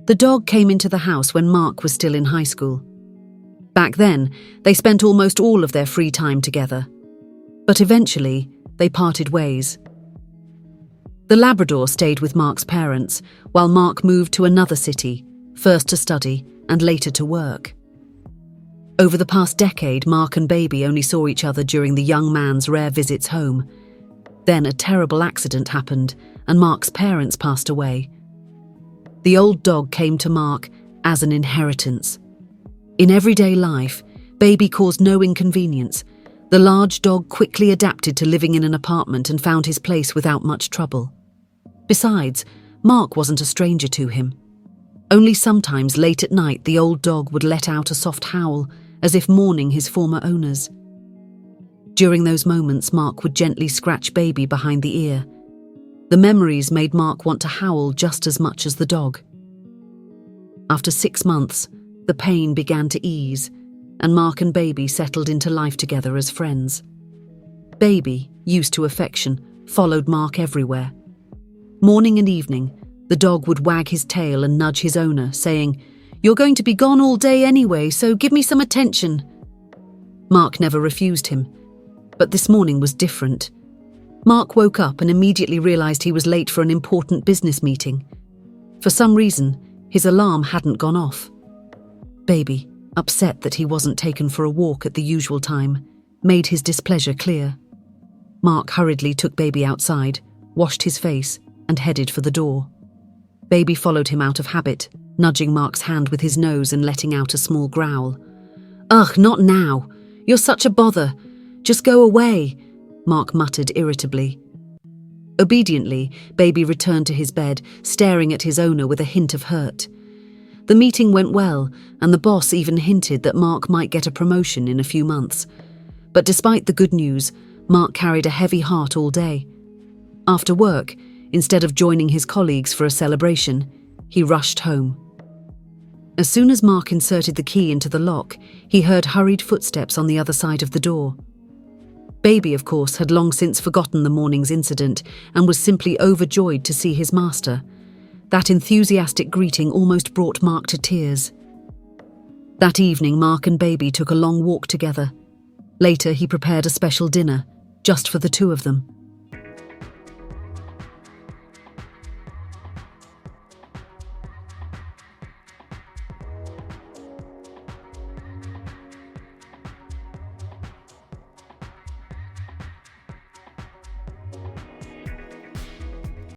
The dog came into the house when Mark was still in high school. Back then, they spent almost all of their free time together. But eventually, they parted ways. The Labrador stayed with Mark's parents, while Mark moved to another city, first to study and later to work. Over the past decade, Mark and Baby only saw each other during the young man's rare visits home. Then a terrible accident happened, and Mark's parents passed away. The old dog came to Mark as an inheritance. In everyday life, Baby caused no inconvenience. The large dog quickly adapted to living in an apartment and found his place without much trouble. Besides, Mark wasn't a stranger to him. Only sometimes late at night the old dog would let out a soft howl, as if mourning his former owners. During those moments, Mark would gently scratch Baby behind the ear. The memories made Mark want to howl just as much as the dog. After 6 months, the pain began to ease, and Mark and Baby settled into life together as friends. Baby, used to affection, followed Mark everywhere. Morning and evening, the dog would wag his tail and nudge his owner, saying, "You're going to be gone all day anyway, so give me some attention." Mark never refused him, but this morning was different. Mark woke up and immediately realized he was late for an important business meeting. For some reason, his alarm hadn't gone off. Baby, upset that he wasn't taken for a walk at the usual time, made his displeasure clear. Mark hurriedly took Baby outside, washed his face, and headed for the door. Baby followed him out of habit, nudging Mark's hand with his nose and letting out a small growl. "Ugh, not now. You're such a bother. Just go away," Mark muttered irritably. Obediently, Baby returned to his bed, staring at his owner with a hint of hurt. The meeting went well, and the boss even hinted that Mark might get a promotion in a few months. But despite the good news, Mark carried a heavy heart all day. After work, instead of joining his colleagues for a celebration, he rushed home. As soon as Mark inserted the key into the lock, he heard hurried footsteps on the other side of the door. Baby, of course, had long since forgotten the morning's incident and was simply overjoyed to see his master. That enthusiastic greeting almost brought Mark to tears. That evening, Mark and Baby took a long walk together. Later, he prepared a special dinner, just for the two of them.